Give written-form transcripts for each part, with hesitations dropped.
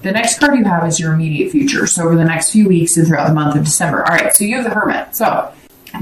the next card you have is your immediate future. So over the next few weeks and throughout the month of December. All right, so you have the Hermit. So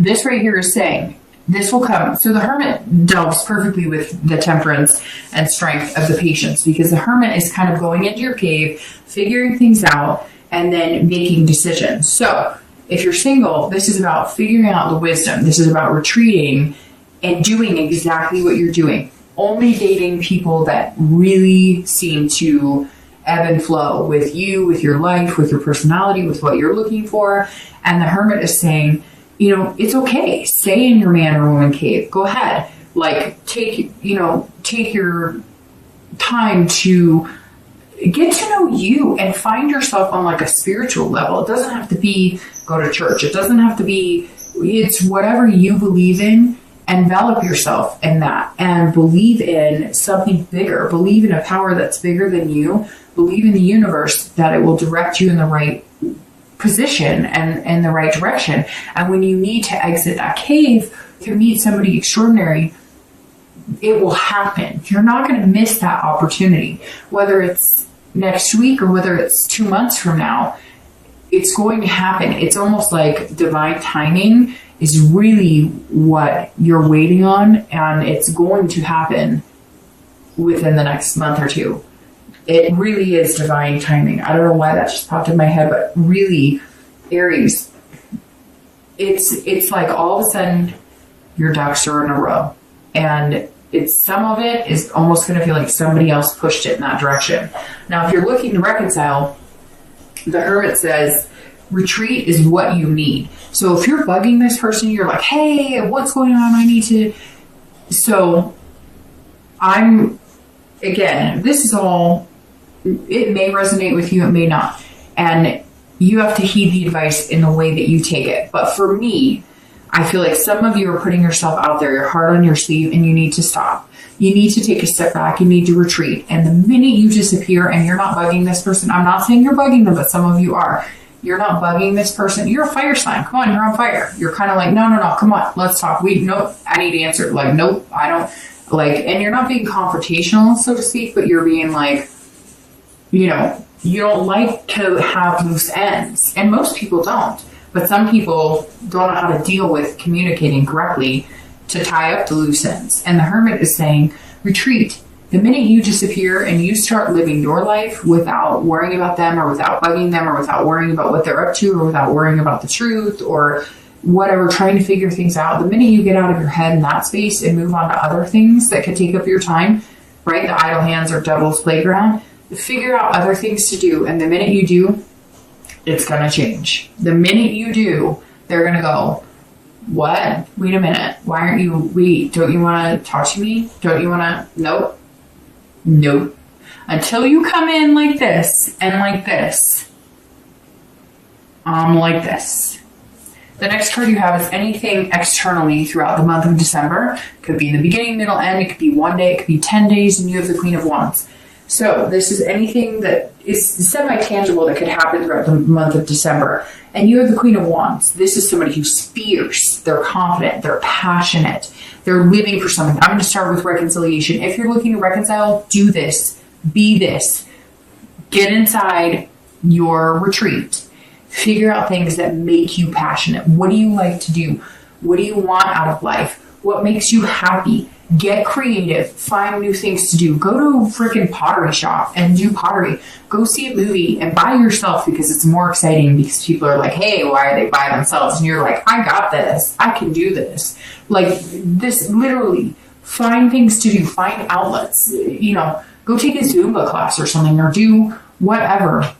this right here is saying this will come. So the Hermit delves perfectly with the temperance and strength of the patience, because the Hermit is kind of going into your cave, figuring things out, and then making decisions. So if you're single, this is about figuring out the wisdom. This is about retreating and doing exactly what you're doing. Only dating people that really seem to ebb and flow with you, with your life, with your personality, with what you're looking for. And the Hermit is saying, you know, it's okay. Stay in your man or woman cave. Go ahead. Like, take your time to get to know you and find yourself on like a spiritual level. It doesn't have to be go to church. It doesn't have to be, it's whatever you believe in. Envelop yourself in that and believe in something bigger. Believe in a power that's bigger than you. Believe in the universe that it will direct you in the right position and in the right direction. And when you need to exit that cave to meet somebody extraordinary, it will happen. You're not going to miss that opportunity. Whether it's next week or whether it's 2 months from now, it's going to happen. It's almost like divine timing is really what you're waiting on, and it's going to happen within the next month or two. It really is divine timing. I don't know why that just popped in my head, but really, Aries, it's like all of a sudden your ducks are in a row, and it's some of it is almost going to feel like somebody else pushed it in that direction. Now, if you're looking to reconcile, the Hermit says, retreat is what you need. So if you're bugging this person, you're like, hey, what's going on? I need to. So again, this is all, it may resonate with you, it may not. And you have to heed the advice in the way that you take it. But for me, I feel like some of you are putting yourself out there, your heart on your sleeve, and you need to stop. You need to take a step back. You need to retreat. And the minute you disappear and you're not bugging this person, I'm not saying you're bugging them, but some of you are. You're not bugging this person. You're a fire sign. Come on, you're on fire. You're kind of like, no, come on, let's talk. Nope, I need to answer. Like, nope, I don't. Like, and you're not being confrontational, so to speak, but you're being like, you know, you don't like to have loose ends. And most people don't. But some people don't know how to deal with communicating correctly to tie up the loose ends. And the Hermit is saying, retreat. The minute you disappear and you start living your life without worrying about them or without bugging them or without worrying about what they're up to or without worrying about the truth or whatever, trying to figure things out, the minute you get out of your head in that space and move on to other things that could take up your time, right? The idle hands are devil's playground. Figure out other things to do. And the minute you do, it's going to change. The minute you do, they're going to go, what? Wait a minute. Why aren't you, don't you want to talk to me? Don't you want to, nope. Until you come in like this and like this, like this. The next card you have is anything externally throughout the month of December. It could be in the beginning, middle, end. It could be 1 day. It could be 10 days. And you have the Queen of Wands. So this is anything that is semi-tangible that could happen throughout the month of December. And you have the Queen of Wands. This is somebody who's fierce. They're confident. They're passionate. They're living for something. I'm going to start with reconciliation. If you're looking to reconcile, do this. Be this. Get inside your retreat. Figure out things that make you passionate. What do you like to do? What do you want out of life? What makes you happy? Get creative. Find new things to do. Go to a freaking pottery shop and do pottery. Go see a movie and buy yourself because it's more exciting because people are like, hey, why are they by themselves? And you're like, I got this. I can do this. Like this, literally find things to do. Find outlets. You know, go take a Zumba class or something or do whatever.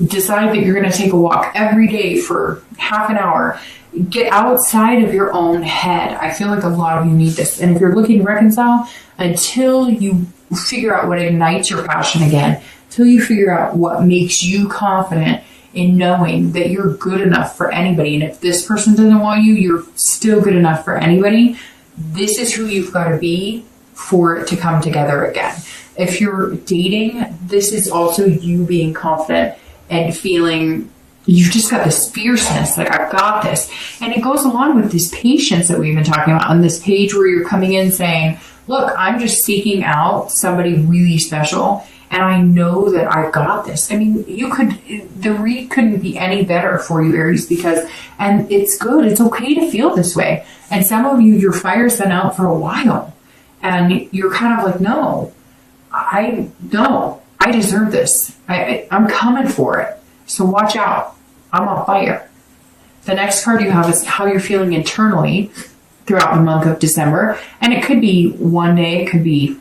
Decide that you're going to take a walk every day for half an hour. Get outside of your own head. I feel like a lot of you need this. And if you're looking to reconcile, until you figure out what ignites your passion again, until you figure out what makes you confident in knowing that you're good enough for anybody. And if this person doesn't want you, you're still good enough for anybody. This is who you've got to be for it to come together again. If you're dating, this is also you being confident and feeling you've just got this fierceness, like I've got this. And it goes along with this patience that we've been talking about on this page where you're coming in saying, look, I'm just seeking out somebody really special And I know that I've got this. I mean, the read couldn't be any better for you, Aries, and it's good. It's okay to feel this way. And some of you, your fire's been out for a while and you're kind of like, no, I deserve this. I'm coming for it. So watch out. I'm on fire. The next card you have is how you're feeling internally throughout the month of December. And it could be one day, it could be,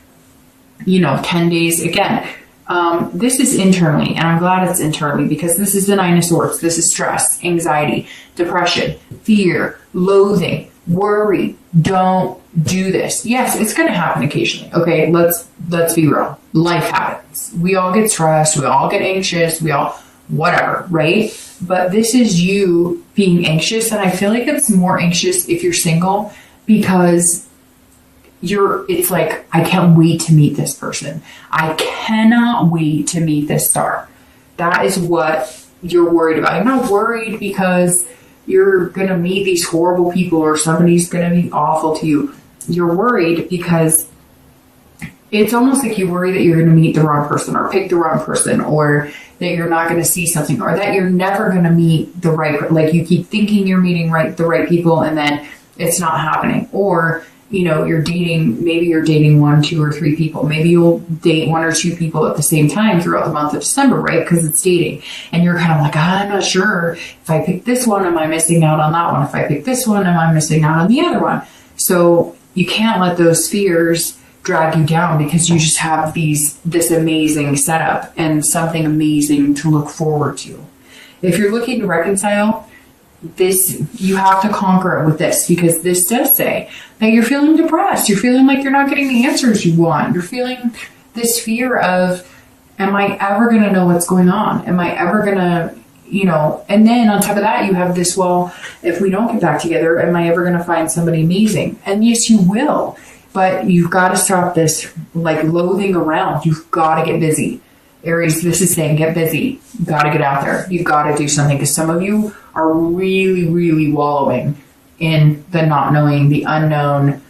10 days. Again, this is internally, and I'm glad it's internally because this is the Nine of Swords. This is stress, anxiety, depression, fear, loathing, worry. Don't do this. Yes, it's going to happen occasionally. Okay, let's be real. Life happens. We all get stressed. We all get anxious. Whatever, right? But this is you being anxious, and I feel like it's more anxious if you're single because it's like, I can't wait to meet this person. I cannot wait to meet this star. That is what you're worried about. You're not worried because you're going to meet these horrible people or somebody's going to be awful to you. You're worried because it's almost like you worry that you're going to meet the wrong person or pick the wrong person, or that you're not going to see something, or that you're never going to meet the right, like you keep thinking you're meeting the right people and then it's not happening. Or you're dating 1, 2, or 3 people. Maybe you'll date 1 or 2 people at the same time throughout the month of December, right? Because it's dating. And you're kind of like, I'm not sure. If I pick this one, am I missing out on that one? If I pick this one, am I missing out on the other one? So you can't let those fears drag you down because you just have this amazing setup and something amazing to look forward to. If you're looking to reconcile, you have to conquer it with this, because this does say that you're feeling depressed. You're feeling like you're not getting the answers you want. You're feeling this fear of, am I ever going to know what's going on? Am I ever going to, and then on top of that, you have this, well, if we don't get back together, am I ever going to find somebody amazing? And yes, you will, but you've got to stop this like loathing around. You've got to get busy. Aries, this is saying get busy. You've got to get out there. You've got to do something, because some of you are really, really wallowing in the not knowing, the unknown,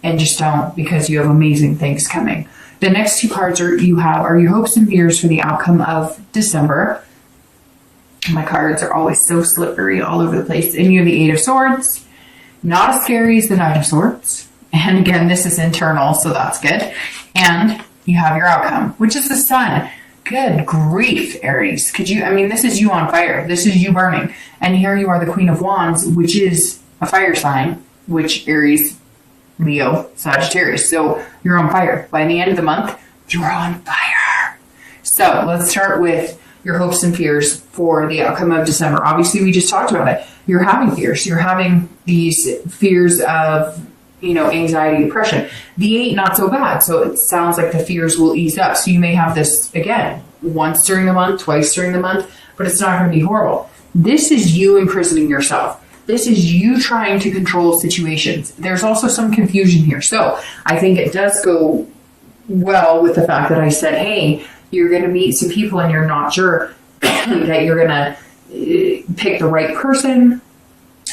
and just don't, because you have amazing things coming. The next 2 cards are your hopes and fears for the outcome of December. My cards are always so slippery all over the place. And you have the 8 of Swords. Not as scary as the 9 of Swords. And again, this is internal, so that's good. And you have your outcome, which is the Sun. Good grief, Aries. This is you on fire. This is you burning. And here you are, the Queen of Wands, which is a fire sign, which Aries, Leo, Sagittarius. So you're on fire. By the end of the month, you're on fire. So let's start with your hopes and fears for the outcome of December. Obviously, we just talked about it. You're having fears. You're having these fears of anxiety, depression. The 8, not so bad. So it sounds like the fears will ease up. So you may have this again, once during the month, twice during the month, but it's not going to be horrible. This is you imprisoning yourself. This is you trying to control situations. There's also some confusion here. So I think it does go well with the fact that I said, hey, you're going to meet some people and you're not sure that you're going to pick the right person.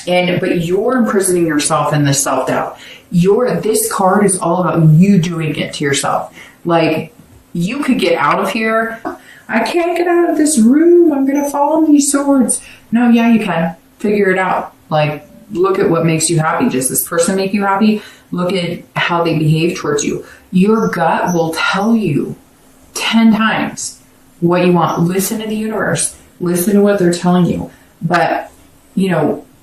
But you're imprisoning yourself in this self-doubt. This card is all about you doing it to yourself. Like, you could get out of here. I can't get out of this room. I'm going to fall on these swords. No, yeah, you can. Figure it out. Like, look at what makes you happy. Does this person make you happy? Look at how they behave towards you. Your gut will tell you 10 times what you want. Listen to the universe. Listen to what they're telling you. But,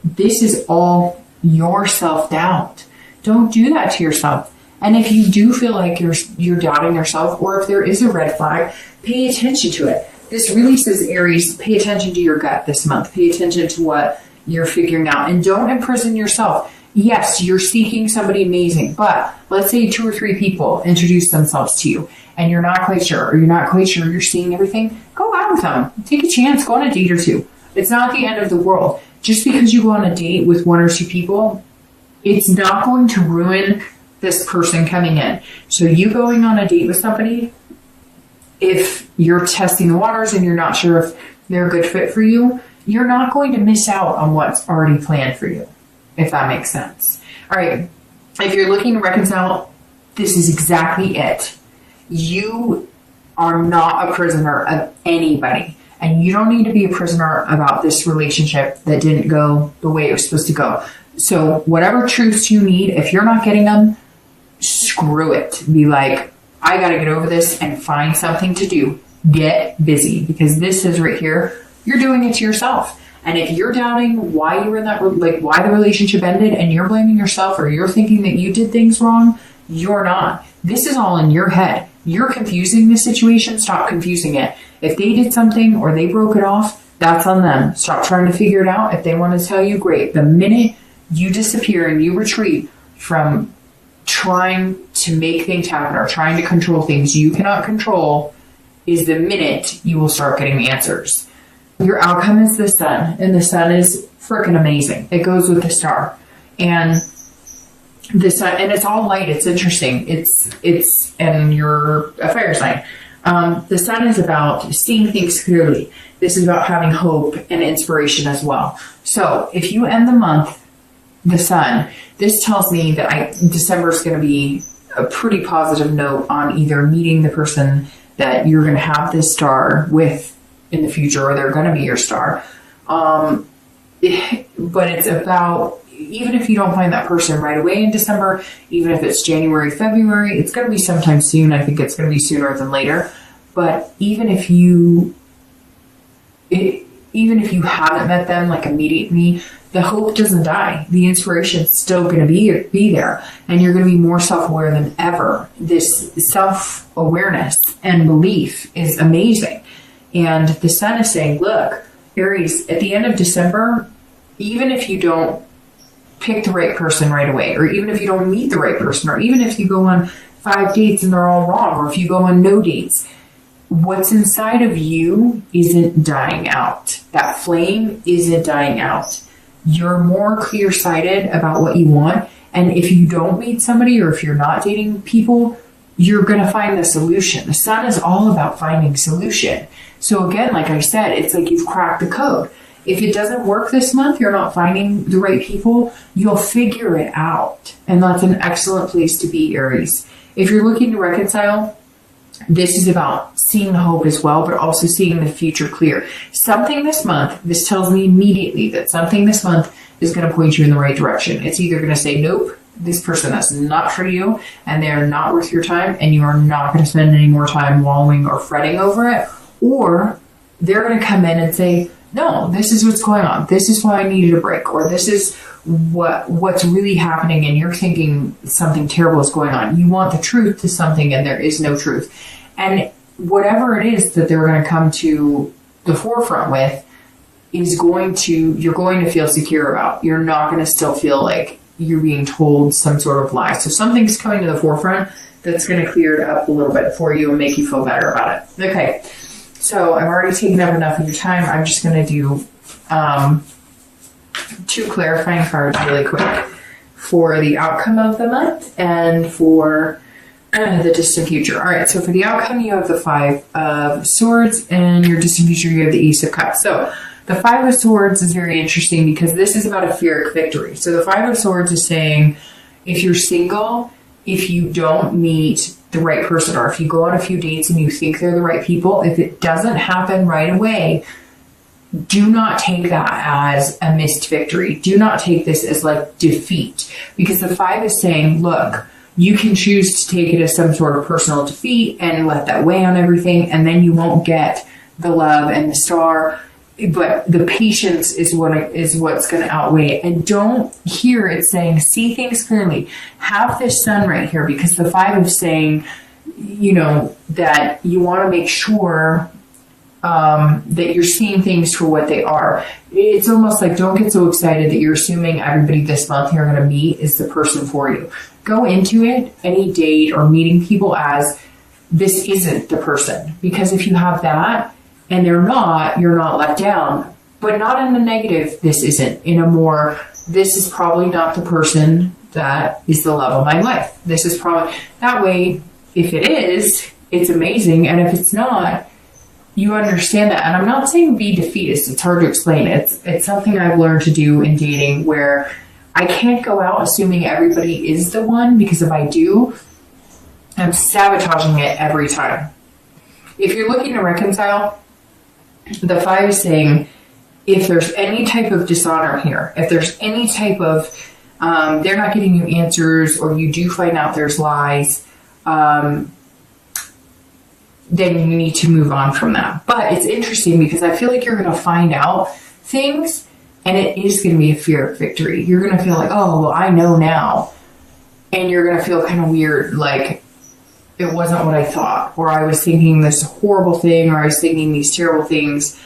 this is all your self-doubt. Don't do that to yourself. And if you do feel like you're doubting yourself, or if there is a red flag, pay attention to it. This really says, Aries, pay attention to your gut this month. Pay attention to what you're figuring out. And don't imprison yourself. Yes, you're seeking somebody amazing, but let's say 2 or 3 people introduce themselves to you and you're not quite sure, or you're not quite sure you're seeing everything. Go out with them. Take a chance. Go on a date or 2. It's not the end of the world. Just because you go on a date with 1 or 2 people, it's not going to ruin this person coming in. So you going on a date with somebody, if you're testing the waters and you're not sure if they're a good fit for you, you're not going to miss out on what's already planned for you, if that makes sense. All right. If you're looking to reconcile, this is exactly it. You are not a prisoner of anybody. And you don't need to be a prisoner about this relationship that didn't go the way it was supposed to go. So whatever truths you need, if you're not getting them, screw it. Be like, I got to get over this and find something to do. Get busy, because this is right here. You're doing it to yourself. And if you're doubting why you were in that, like why the relationship ended, and you're blaming yourself, or you're thinking that you did things wrong, you're not. This is all in your head. You're confusing the situation. Stop confusing it. If they did something or they broke it off, that's on them. Stop trying to figure it out. If they want to tell you, great. The minute you disappear and you retreat from trying to make things happen or trying to control things you cannot control, is the minute you will start getting answers. Your outcome is the sun, and the sun is freaking amazing. It goes with the star. And the sun, and it's all light. It's interesting. It's and you're a fire sign. The sun is about seeing things clearly. This is about having hope and inspiration as well. So if you end the month, the sun, this tells me that December is going to be a pretty positive note on either meeting the person that you're going to have this star with in the future, or they're going to be your star. But it's about, even if you don't find that person right away in December, even if it's January, February, it's going to be sometime soon. I think it's going to be sooner than later. But even if you haven't met them like immediately, the hope doesn't die. The inspiration's still going to be there, and you're going to be more self-aware than ever. This self-awareness and belief is amazing. And the sun is saying, look, Aries, at the end of December, even if you don't pick the right person right away, or even if you don't meet the right person, or even if you go on 5 dates and they're all wrong, or if you go on no dates, what's inside of you isn't dying out. That flame isn't dying out. You're more clear-sighted about what you want. And if you don't meet somebody, or if you're not dating people, you're going to find the solution. The sun is all about finding solution. So again, like I said, it's like you've cracked the code. If it doesn't work this month, you're not finding the right people, you'll figure it out. And that's an excellent place to be, Aries. If you're looking to reconcile, this is about seeing hope as well, but also seeing the future clear. Something this month, this tells me immediately that something this month is going to point you in the right direction. It's either going to say, nope, this person that's not for you, and they're not worth your time, and you are not going to spend any more time wallowing or fretting over it, or they're going to come in and say, no, this is what's going on. This is why I needed a break, or this is what's really happening, and you're thinking something terrible is going on. You want the truth to something, and there is no truth. And whatever it is that they're going to come to the forefront with is you're going to feel secure about. You're not going to still feel like you're being told some sort of lie. So something's coming to the forefront that's going to clear it up a little bit for you and make you feel better about it. Okay. So I've already taken up enough of your time. I'm just going to do 2 clarifying cards really quick for the outcome of the month and for the distant future. All right, so for the outcome, you have the 5 of Swords, and your distant future, you have the Ace of Cups. So the 5 of Swords is very interesting because this is about a Pyrrhic victory. So the 5 of Swords is saying, if you're single, if you don't meet the right person, or if you go on a few dates and you think they're the right people, if it doesn't happen right away, do not take that as a missed victory. Do not take this as like defeat, because the 5 is saying, look, you can choose to take it as some sort of personal defeat and let that weigh on everything, and then you won't get the love and the star. But the patience is what's going to outweigh it. And don't hear it saying, see things clearly. Have this sun right here, because the 5 is saying, that you want to make sure that you're seeing things for what they are. It's almost like, don't get so excited that you're assuming everybody this month you're going to meet is the person for you. Go into it, any date or meeting people, as this isn't the person. Because if you have that, and they're not, you're not let down. But not in a negative, this isn't. In a more, this is probably not the person that is the love of my life. This is probably, that way, if it is, it's amazing. And if it's not, you understand that. And I'm not saying be defeatist. It's hard to explain. It's something I've learned to do in dating, where I can't go out assuming everybody is the one, because if I do, I'm sabotaging it every time. if you're looking to reconcile, the 5 is saying if there's any type of dishonor here, if there's any type of they're not getting you answers, or you do find out there's lies, then you need to move on from that. But it's interesting because I feel like you're going to find out things, and it is going to be a fear of victory. You're going to feel like, oh, well, I know now. And you're going to feel kind of weird, like it wasn't what I thought, or I was thinking this horrible thing, or I was thinking these terrible things,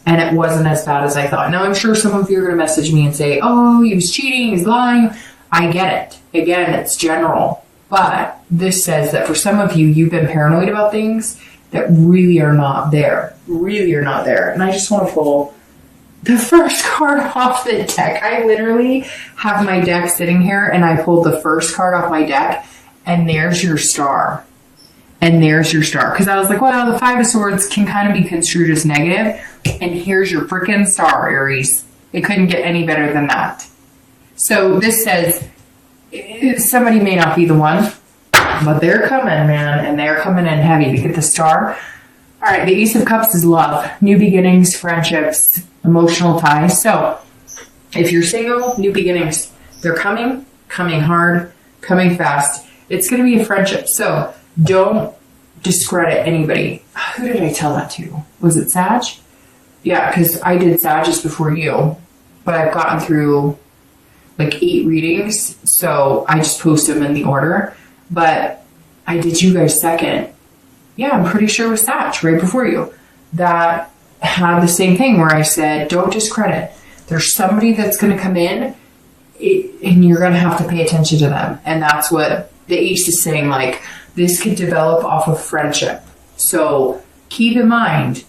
and it wasn't as bad as I thought. Now, I'm sure some of you are going to message me and say, oh, he was cheating, he's lying. I get it. Again, it's general. But this says that for some of you, you've been paranoid about things that really are not there. Really are not there. And I just want to pull the first card off the deck. I literally have my deck sitting here, and I pulled the first card off my deck, and there's your star. And there's your star. Because I was like, well, the 5 of Swords can kind of be construed as negative. And here's your freaking star, Aries. It couldn't get any better than that. So this says, somebody may not be the one, but they're coming, man. And they're coming in heavy to get the star. All right, the Ace of Cups is love. New beginnings, friendships, emotional ties. So if you're single, new beginnings. They're coming hard, coming fast. It's going to be a friendship. So don't discredit anybody. Who did I tell that to? Was it Sag? Yeah, because I did Sag's before you, but I've gotten through like 8 readings, so I just post them in the order. But I did you guys second. Yeah, I'm pretty sure it was Sag right before you that had the same thing where I said, don't discredit. There's somebody that's going to come in, and you're going to have to pay attention to them. And that's what the Ace is saying, like, this could develop off of friendship. So keep in mind,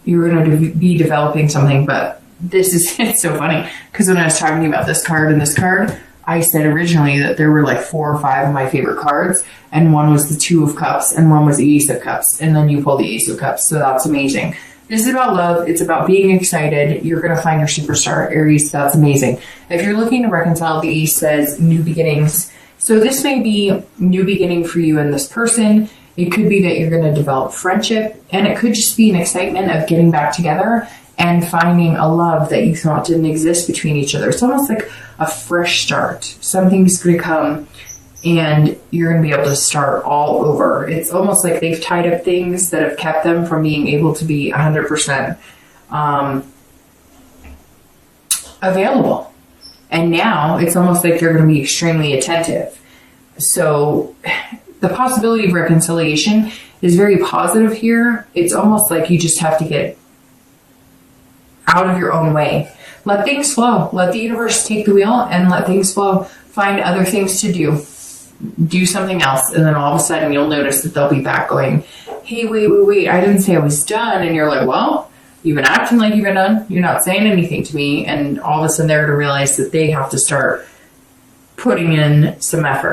you're going to be developing something. But this is, it's so funny, because when I was talking about this card and this card, I said originally that there were like 4 or 5 of my favorite cards, and one was the 2 of Cups, and one was the Ace of Cups, and then you pull the Ace of Cups. So that's amazing. This is about love. It's about being excited. You're going to find your superstar, Aries. That's amazing. If you're looking to reconcile, the Ace says new beginnings. So this may be new beginning for you and this person. It could be that you're going to develop friendship, and it could just be an excitement of getting back together and finding a love that you thought didn't exist between each other. It's almost like a fresh start. Something's going to come, and you're going to be able to start all over. It's almost like they've tied up things that have kept them from being able to be 100% available. And now it's almost like they're going to be extremely attentive. So the possibility of reconciliation is very positive here. It's almost like you just have to get out of your own way. Let things flow. Let the universe take the wheel and let things flow. Find other things to do. Do something else. And then all of a sudden you'll notice that they'll be back going, hey, wait. I didn't say I was done. And you're like, well, you've been acting like you've been done. You're not saying anything to me. And all of a sudden they're going to realize that they have to start putting in some effort.